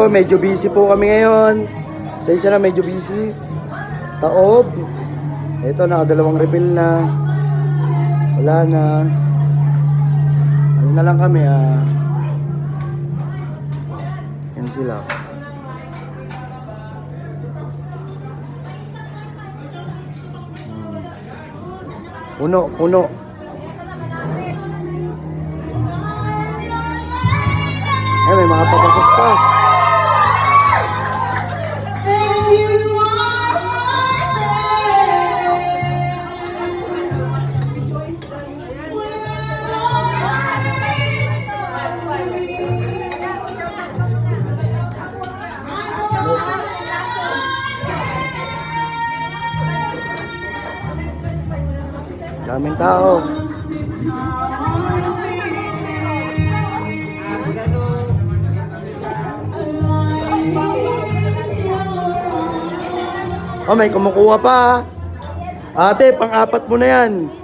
Ito, medyo busy po kami ngayon. Pasensya na, medyo busy. Taob. Ito, nakadalawang refill na. Wala na. Ano na lang kami, Yan sila. Puno, puno. Ay, may mga papasok pa. Daming tao. Oh, may kumukuha pa. Ate, pang-apat mo na yan.